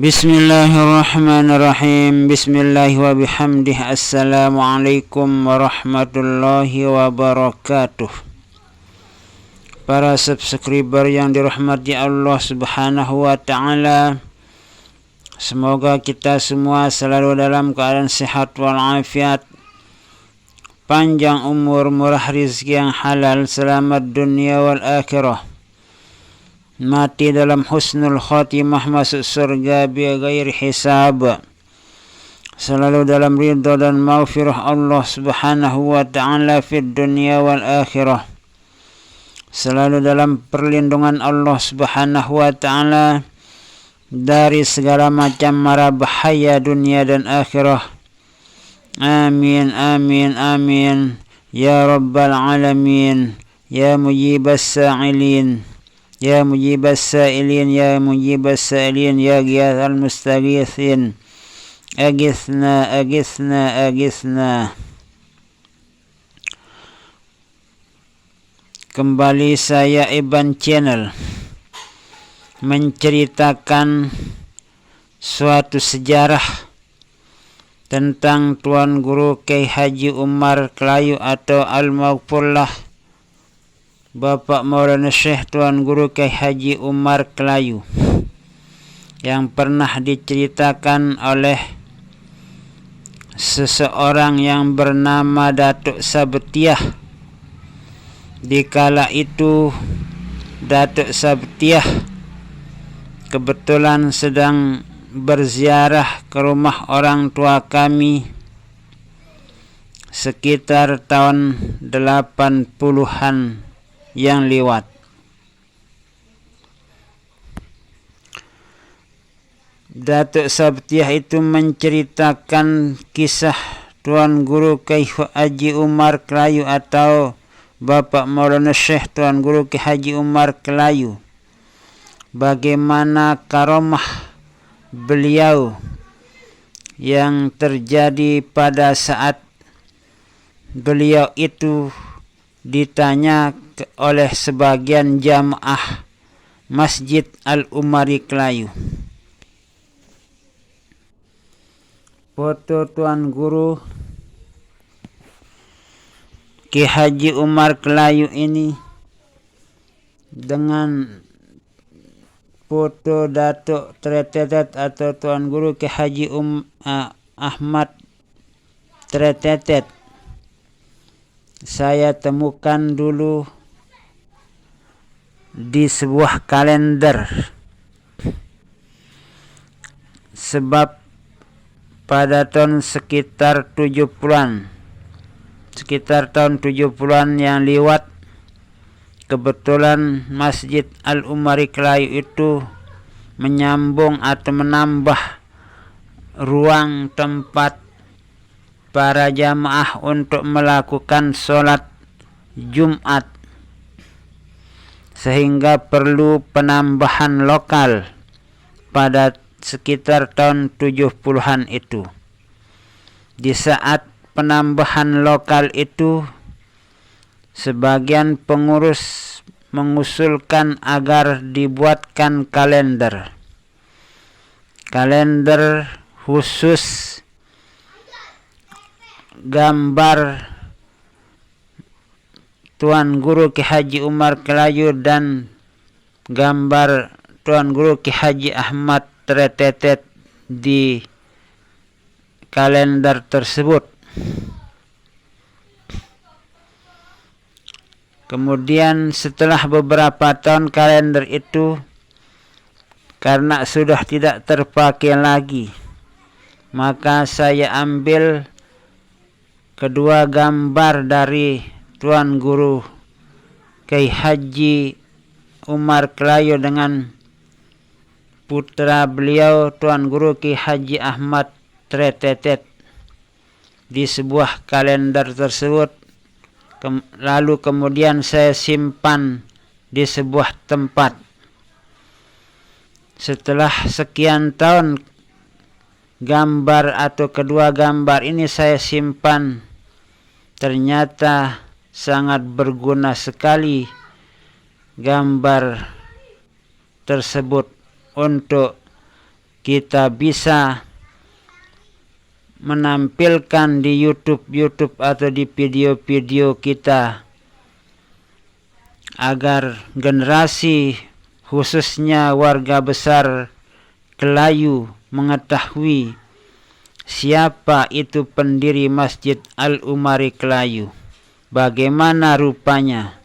Bismillahirrahmanirrahim. Bismillah wa bihamdih. Assalamualaikum warahmatullahi wabarakatuh. Para subscriber yang dirahmati Allah Subhanahu wa ta'ala, semoga kita semua selalu dalam keadaan sehat walafiat, panjang umur, murah rizki yang halal, selamat dunia wal akhirah, mati dalam husnul khatimah, masuk surga bighairi hisab, selalu dalam ridha dan maghfirah Allah Subhanahu wa ta'ala fid dunya wal akhirah, selalu dalam perlindungan Allah Subhanahu wa ta'ala dari segala macam mara bahaya dunia dan akhirah. Amin amin amin ya rabbal alamin, ya mujibas sa'ilin, ya mujibas sa'ilin, ya mujibas sa'ilin, ya ghiyathal mustaghithin, aghithna aghithna aghithna. Kembali saya Iban Channel menceritakan suatu sejarah tentang Tuan Guru Kyai Haji Umar Klayu atau Al-Maghfurlah Bapak Maulana Syekh Tuan Guru Kyai Haji Umar Klayu, yang pernah diceritakan oleh seseorang yang bernama Datuk Sabtiah. Dikala itu Datuk Sabtiah kebetulan sedang berziarah ke rumah orang tua kami sekitar tahun 80-an yang lewat. Datuk Sabtiah itu menceritakan kisah Tuan Guru Kyai Haji Umar Klayu atau Bapak Maulana Syekh Tuan Guru Kyai Haji Umar Klayu, bagaimana karomah beliau yang terjadi pada saat beliau itu ditanya oleh sebagian jamaah Masjid Al-Umari Klayu. Foto Tuan Guru Kyai Haji Umar Klayu ini dengan foto Datuk Tretetet atau Tuan Guru Kyai Haji Ahmad Tretetet saya temukan dulu di sebuah kalender, sebab pada tahun sekitar 70-an yang lewat, kebetulan Masjid Al-Umari Klayu itu menyambung atau menambah ruang tempat para jamaah untuk melakukan sholat Jumat, sehingga perlu penambahan lokal pada sekitar tahun 70-an itu. Di saat penambahan lokal itu, sebagian pengurus mengusulkan agar dibuatkan kalender khusus gambar Tuan Guru Kyai Haji Umar Klayu dan gambar Tuan Guru Kyai Haji Ahmad Tretetet di kalender tersebut. Kemudian setelah beberapa tahun kalender itu karena sudah tidak terpakai lagi, maka saya ambil kedua gambar dari Tuan Guru Kyai Haji Umar Klayu dengan putra beliau Tuan Guru Kyai Haji Ahmad Tretetet di sebuah kalender tersebut. Lalu kemudian saya simpan di sebuah tempat. Setelah sekian tahun gambar atau kedua gambar ini saya simpan, ternyata sangat berguna sekali gambar tersebut untuk kita bisa menampilkan di YouTube atau di video-video kita agar generasi khususnya warga besar Kelayu mengetahui siapa itu pendiri Masjid Al-Umari Kelayu, bagaimana rupanya.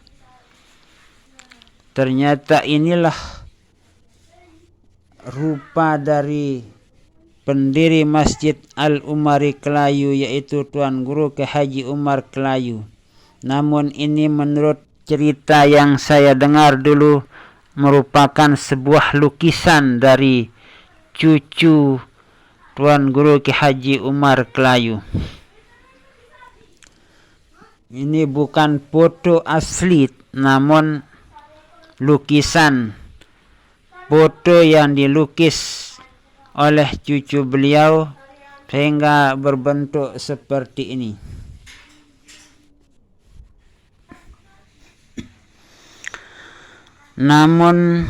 Ternyata inilah rupa dari pendiri Masjid Al-Umari Kelayu, yaitu Tuan Guru Kiai Haji Umar Kelayu. Namun ini menurut cerita yang saya dengar dulu merupakan sebuah lukisan dari cucu Tuan Guru Kiai Haji Umar Kelayu. Ini bukan foto asli, namun lukisan, foto yang dilukis oleh cucu beliau sehingga berbentuk seperti ini. Namun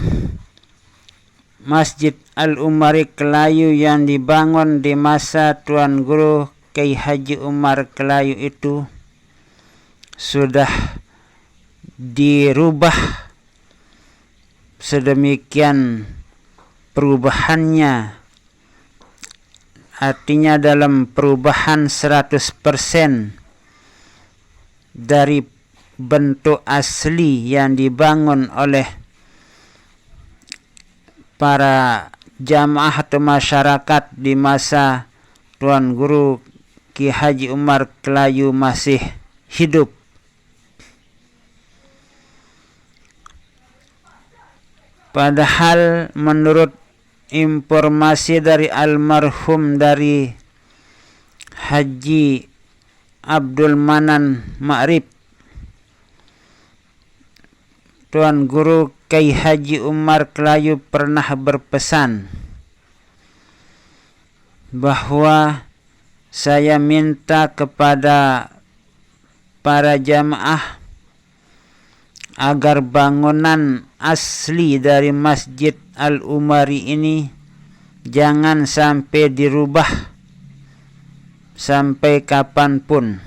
Masjid Al-Umari Kelayu yang dibangun di masa Tuan Guru Kiai Haji Umar Kelayu itu sudah dirubah sedemikian perubahannya. Artinya dalam perubahan 100% dari bentuk asli yang dibangun oleh para jamaah atau masyarakat di masa Tuan Guru Kiai Haji Umar Kelayu masih hidup. Padahal menurut informasi dari almarhum dari Haji Abdul Manan Ma'rif, Tuan Guru Kiai Haji Umar Kelayu pernah berpesan bahwa saya minta kepada para jamaah agar bangunan asli dari Masjid Al-Umari ini jangan sampai dirubah sampai kapanpun.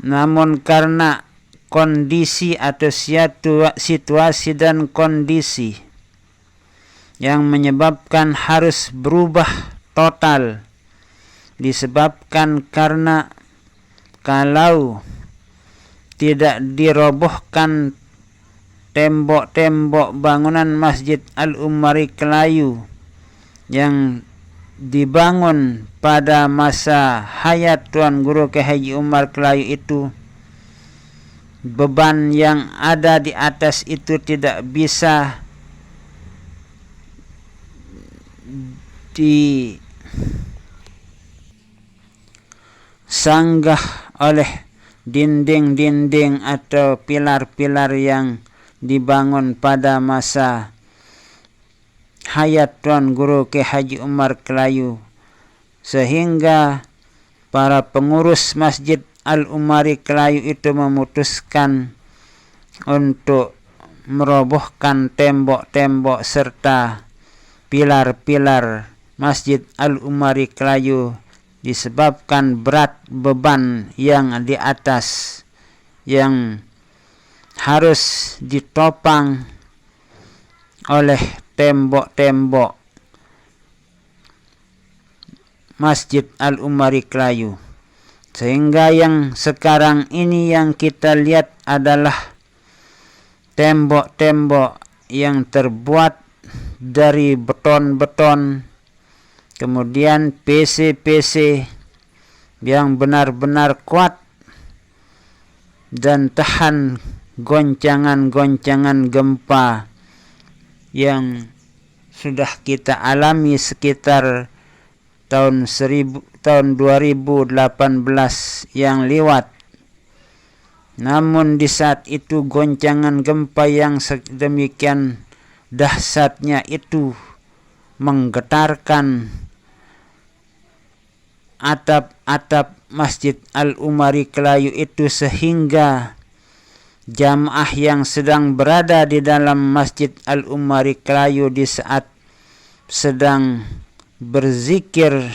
Namun karena kondisi atau situasi dan kondisi yang menyebabkan harus berubah total, disebabkan karena kalau tidak dirobohkan tembok-tembok bangunan Masjid Al-Umari Kelayu yang dibangun pada masa hayat Tuan Guru Kiai Haji Umar Kelayu itu, beban yang ada di atas itu tidak bisa disanggah oleh dinding-dinding atau pilar-pilar yang dibangun pada masa hayat Tuan Guru Kiai Haji Umar Kelayu, sehingga para pengurus Masjid Al-Umari Kelayu itu memutuskan untuk merobohkan tembok-tembok serta pilar-pilar Masjid Al-Umari Kelayu disebabkan berat beban yang di atas yang harus ditopang oleh tembok-tembok Masjid Al-Umari Kelayu. Sehingga yang sekarang ini yang kita lihat adalah tembok-tembok yang terbuat dari beton-beton, kemudian PC-PC yang benar-benar kuat dan tahan goncangan-goncangan gempa yang sudah kita alami sekitar tahun 2018 yang lewat. Namun di saat itu goncangan gempa yang sedemikian dahsyatnya itu menggetarkan atap-atap Masjid Al-Umari Kelayu itu, sehingga jamaah yang sedang berada di dalam Masjid Al-Umari Kelayu di saat sedang berzikir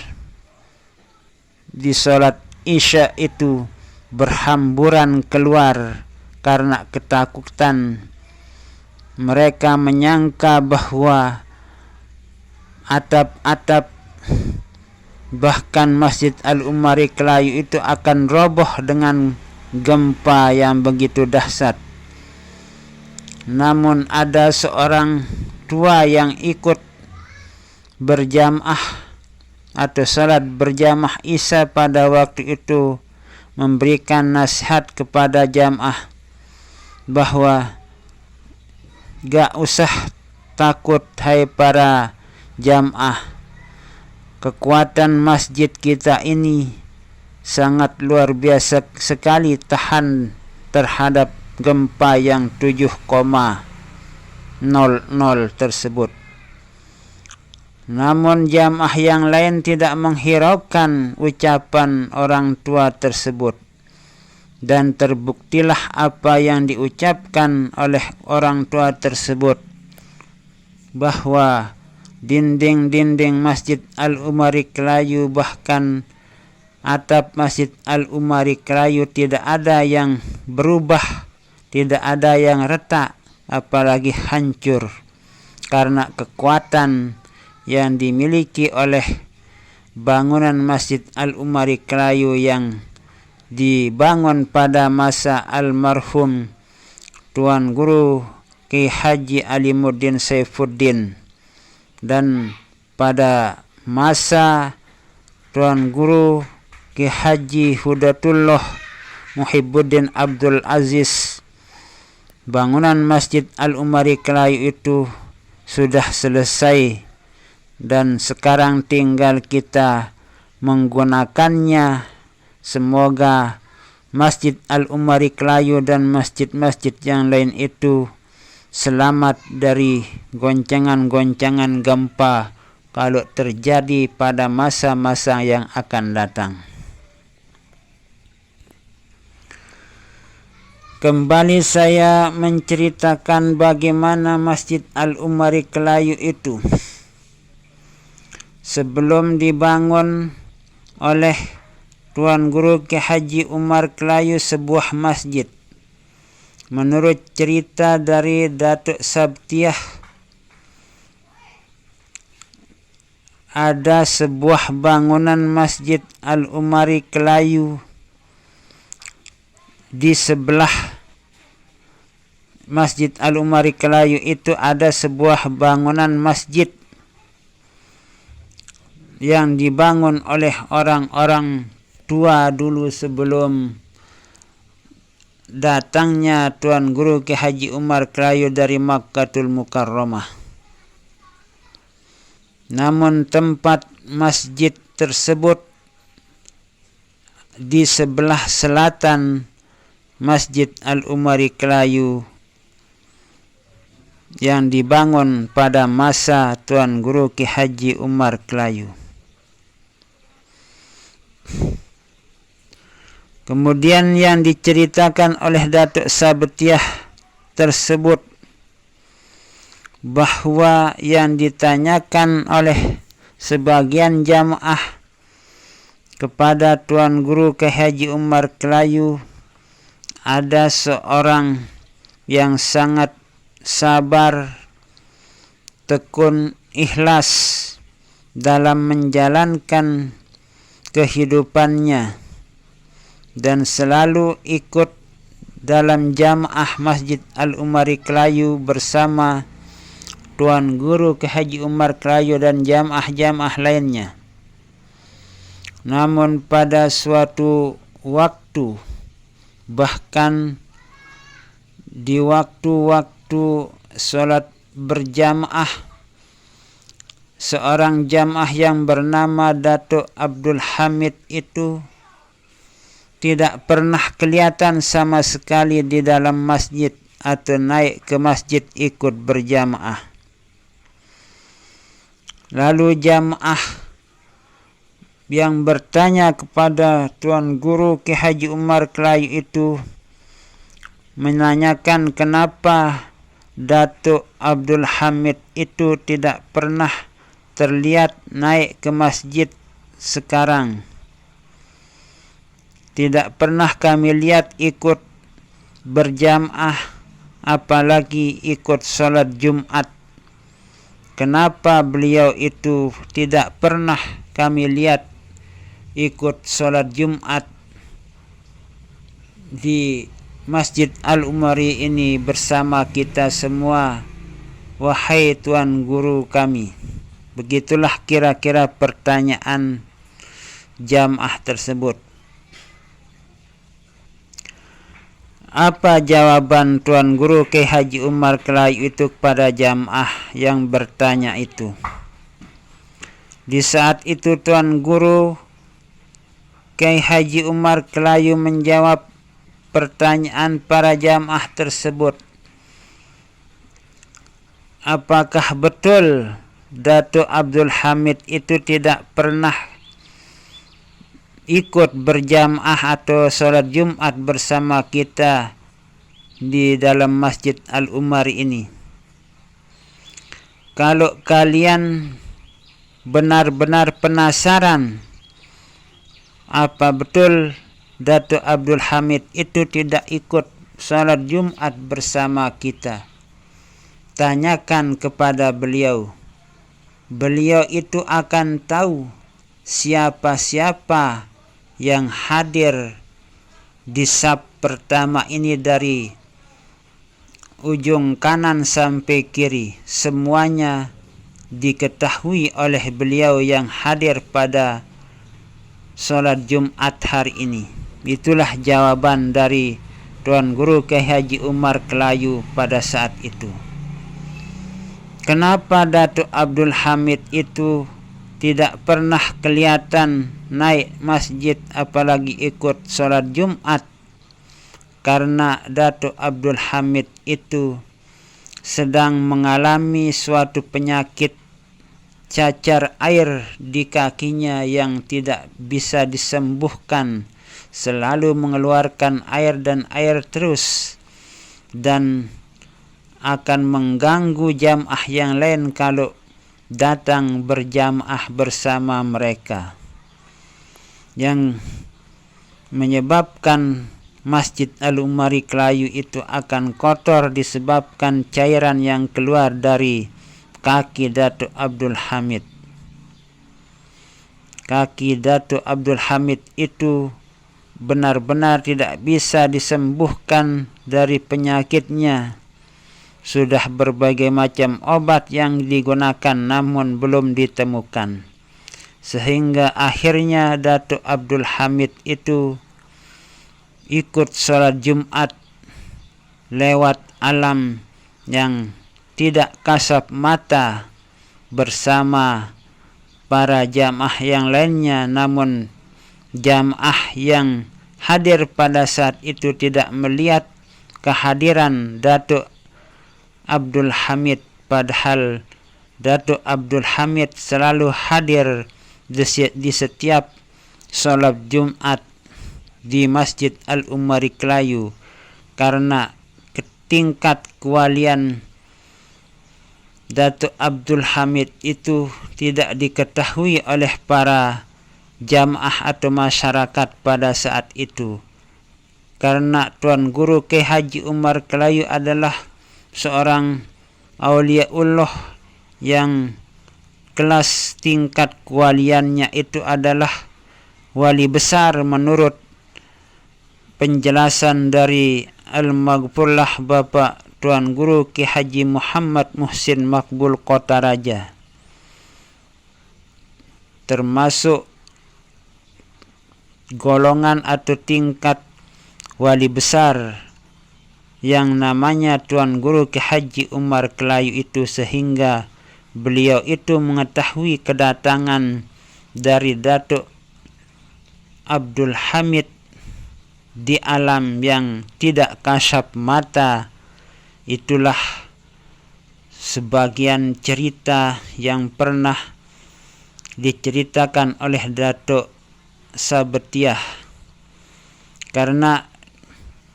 di sholat Isya itu berhamburan keluar karena ketakutan. Mereka menyangka bahwa atap-atap bahkan Masjid Al-Umari Kelayu itu akan roboh dengan gempa yang begitu dahsyat. Namun ada seorang tua yang ikut berjamaah atau salat berjamaah Isya pada waktu itu memberikan nasihat kepada jamaah bahwa gak usah takut hai para jamaah, kekuatan masjid kita ini sangat luar biasa sekali tahan terhadap gempa yang 7,00 tersebut. Namun jamaah yang lain tidak menghiraukan ucapan orang tua tersebut, dan terbuktilah apa yang diucapkan oleh orang tua tersebut, bahwa dinding-dinding Masjid Al-Umari Kelayu, bahkan atap Masjid Al-Umari Kelayu tidak ada yang berubah, tidak ada yang retak, apalagi hancur, karena kekuatan yang dimiliki oleh bangunan Masjid Al-Umari Kelayu yang dibangun pada masa almarhum Tuan Guru Ki Haji Alimuddin Saifuddin, dan pada masa Tuan Guru Ki Haji Hudatullah Muhibbuddin Abdul Aziz, bangunan Masjid Al-Umari Kelayu itu sudah selesai dan sekarang tinggal kita menggunakannya. Semoga Masjid Al-Umari Kelayu dan masjid-masjid yang lain itu selamat dari goncangan-goncangan gempa kalau terjadi pada masa-masa yang akan datang. Kembali saya menceritakan bagaimana Masjid Al-Umari Kelayu itu sebelum dibangun oleh Tuan Guru Ki Haji Umar Kelayu sebuah masjid. Menurut cerita dari Datuk Sabtiah, ada sebuah bangunan Masjid Al-Umari Kelayu di sebelah Masjid Al-Umari Kelayu itu ada sebuah bangunan masjid yang dibangun oleh orang-orang tua dulu sebelum datangnya Tuan Guru Ki Haji Umar Kelayu dari Makkatul Mukarramah. Namun tempat masjid tersebut di sebelah selatan Masjid Al-Umari Kelayu yang dibangun pada masa Tuan Guru Ki Haji Umar Kelayu. Kemudian yang diceritakan oleh Datuk Sabtiah tersebut, bahwa yang ditanyakan oleh sebagian jamaah kepada Tuan Guru Ki Haji Umar Kelayu, ada seorang yang sangat sabar, tekun, ikhlas dalam menjalankan kehidupannya dan selalu ikut dalam jamaah Masjid Al-Umari Kelayu bersama Tuan Guru Ki Haji Umar Kelayu dan jamaah-jamaah lainnya. Namun pada suatu waktu, bahkan di waktu-waktu sholat berjamaah, seorang jamaah yang bernama Datuk Abdul Hamid itu tidak pernah kelihatan sama sekali di dalam masjid atau naik ke masjid ikut berjamaah. Lalu jamaah yang bertanya kepada Tuan Guru Ki Haji Umar Kelayu itu menanyakan kenapa Datuk Abdul Hamid itu tidak pernah terlihat naik ke masjid sekarang. Tidak pernah kami lihat ikut berjamaah, apalagi ikut sholat Jumat. Kenapa beliau itu tidak pernah kami lihat ikut sholat Jumat di Masjid Al-Umari ini bersama kita semua, wahai Tuan Guru kami? Begitulah kira-kira pertanyaan jamaah tersebut. Apa jawaban Tuan Guru Kiai Haji Umar Kelayu itu kepada jamaah yang bertanya itu? Di saat itu Tuan Guru Kiai Haji Umar Kelayu menjawab pertanyaan para jamaah tersebut. Apakah betul Datuk Abdul Hamid itu tidak pernah ikut berjamaah atau sholat Jumat bersama kita di dalam Masjid Al-Umari ini? Kalau kalian benar-benar penasaran apa betul Datuk Abdul Hamid itu tidak ikut sholat Jumat bersama kita, tanyakan kepada beliau. Beliau itu akan tahu siapa-siapa yang hadir di saf pertama ini dari ujung kanan sampai kiri. Semuanya diketahui oleh beliau yang hadir pada sholat Jumat hari ini. Itulah jawaban dari Tuan Guru Kiai Haji Umar Kelayu pada saat itu. Kenapa Datuk Abdul Hamid itu tidak pernah kelihatan naik masjid apalagi ikut sholat Jumat? Karena Datuk Abdul Hamid itu sedang mengalami suatu penyakit cacar air di kakinya yang tidak bisa disembuhkan, selalu mengeluarkan air dan air terus, dan akan mengganggu jamaah yang lain kalau datang berjamaah bersama mereka, yang menyebabkan Masjid Al-Umari Kelayu itu akan kotor disebabkan cairan yang keluar dari kaki Datuk Abdul Hamid. Kaki Datuk Abdul Hamid itu benar-benar tidak bisa disembuhkan dari penyakitnya. Sudah berbagai macam obat yang digunakan namun belum ditemukan. Sehingga akhirnya Datuk Abdul Hamid itu ikut sholat Jumat lewat alam yang tidak kasat mata bersama para jamaah yang lainnya, namun jamaah yang hadir pada saat itu tidak melihat kehadiran Datuk Abdul Hamid, padahal Datuk Abdul Hamid selalu hadir di setiap sholat Jumat di Masjid Al-Umari Kelayu, karena tingkat kewalian Datuk Abdul Hamid itu tidak diketahui oleh para jamaah atau masyarakat pada saat itu. Karena Tuan Guru Kiai Haji Umar Kelayu adalah seorang auliaullah yang kelas tingkat kewaliannya itu adalah wali besar menurut penjelasan dari Al-Maghfurlah Bapak Tuan Guru Kiai Haji Muhammad Muhsin Makbul Kota Raja, termasuk golongan atau tingkat wali besar yang namanya Tuan Guru Kiai Haji Umar Kelayu itu, sehingga beliau itu mengetahui kedatangan dari Datuk Abdul Hamid di alam yang tidak kasat mata. Itulah sebagian cerita yang pernah diceritakan oleh Datuk Sabetiah. Karena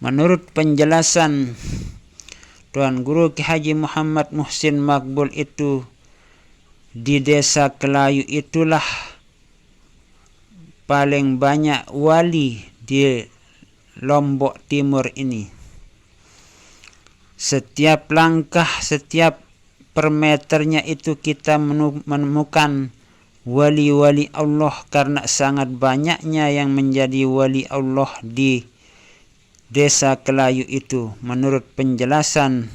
Menurut penjelasan Tuan Guru Ki Haji Muhammad Muhsin Makbul itu, di desa Kelayu itulah paling banyak wali di Lombok Timur ini. Setiap langkah, setiap per meternya itu kita menemukan wali-wali Allah, karena sangat banyaknya yang menjadi wali Allah di desa Kelayu itu. Menurut penjelasan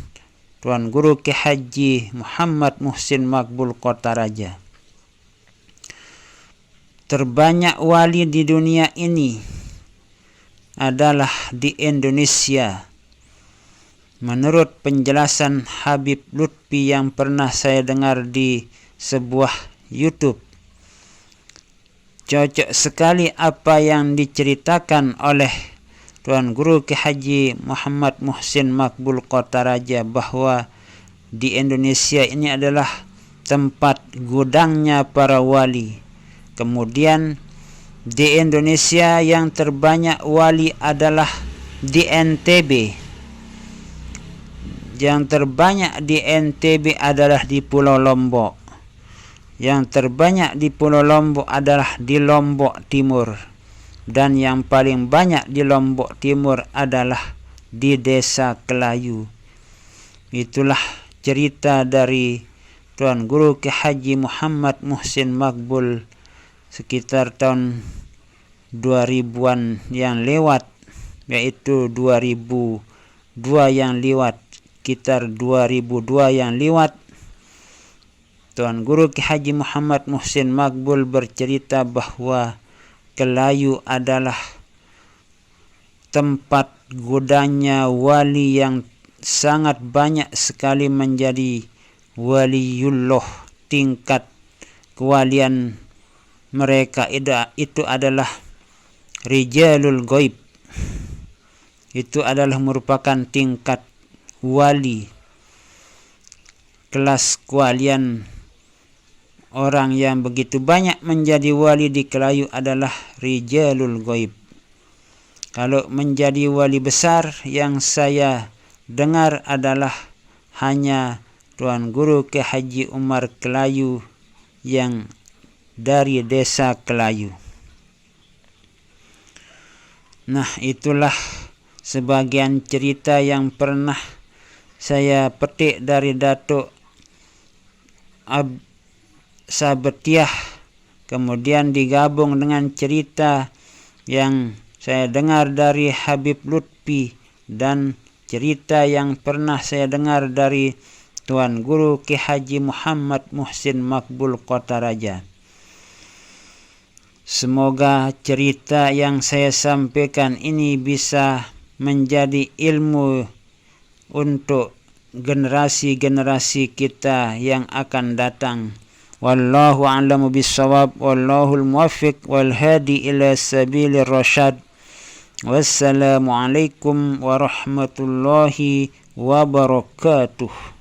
Tuan Guru Ki Haji Muhammad Muhsin Makbul Kota Raja, terbanyak wali di dunia ini adalah di Indonesia. Menurut penjelasan Habib Lutfi yang pernah saya dengar di sebuah YouTube, cocok sekali apa yang diceritakan oleh Tuan Guru Ki Haji Muhammad Muhsin Makbul Kota Raja, bahwa di Indonesia ini adalah tempat gudangnya para wali. Kemudian di Indonesia yang terbanyak wali adalah di NTB. Yang terbanyak di NTB adalah di Pulau Lombok. Yang terbanyak di Pulau Lombok adalah di Lombok Timur. Dan yang paling banyak di Lombok Timur adalah di desa Kelayu. Itulah cerita dari Tuan Guru Ki Haji Muhammad Muhsin Makbul sekitar tahun 2000-an yang lewat, yaitu 2002 yang lewat, sekitar 2002 yang lewat. Tuan Guru Ki Haji Muhammad Muhsin Makbul bercerita bahwa Kelayu adalah tempat gudangnya wali yang sangat banyak sekali menjadi waliullah. Tingkat kewalian mereka itu adalah rijalul ghaib. Itu adalah merupakan tingkat wali, kelas kewalian. Orang yang begitu banyak menjadi wali di Kelayu adalah rijalul ghaib. Kalau menjadi wali besar yang saya dengar adalah hanya Tuan Guru Ki Haji Umar Kelayu yang dari desa Kelayu. Nah, itulah sebagian cerita yang pernah saya petik dari Datuk Sabetiah, kemudian digabung dengan cerita yang saya dengar dari Habib Lutfi dan cerita yang pernah saya dengar dari Tuan Guru Ki Haji Muhammad Muhsin Makbul Kota Raja. Semoga cerita yang saya sampaikan ini bisa menjadi ilmu untuk generasi-generasi kita yang akan datang. Wallahu a'lamu bissawab, wallahul muwaffiq wal hadi ila sabilir rasyad. Wassalamu alaikum warahmatullahi wabarakatuh.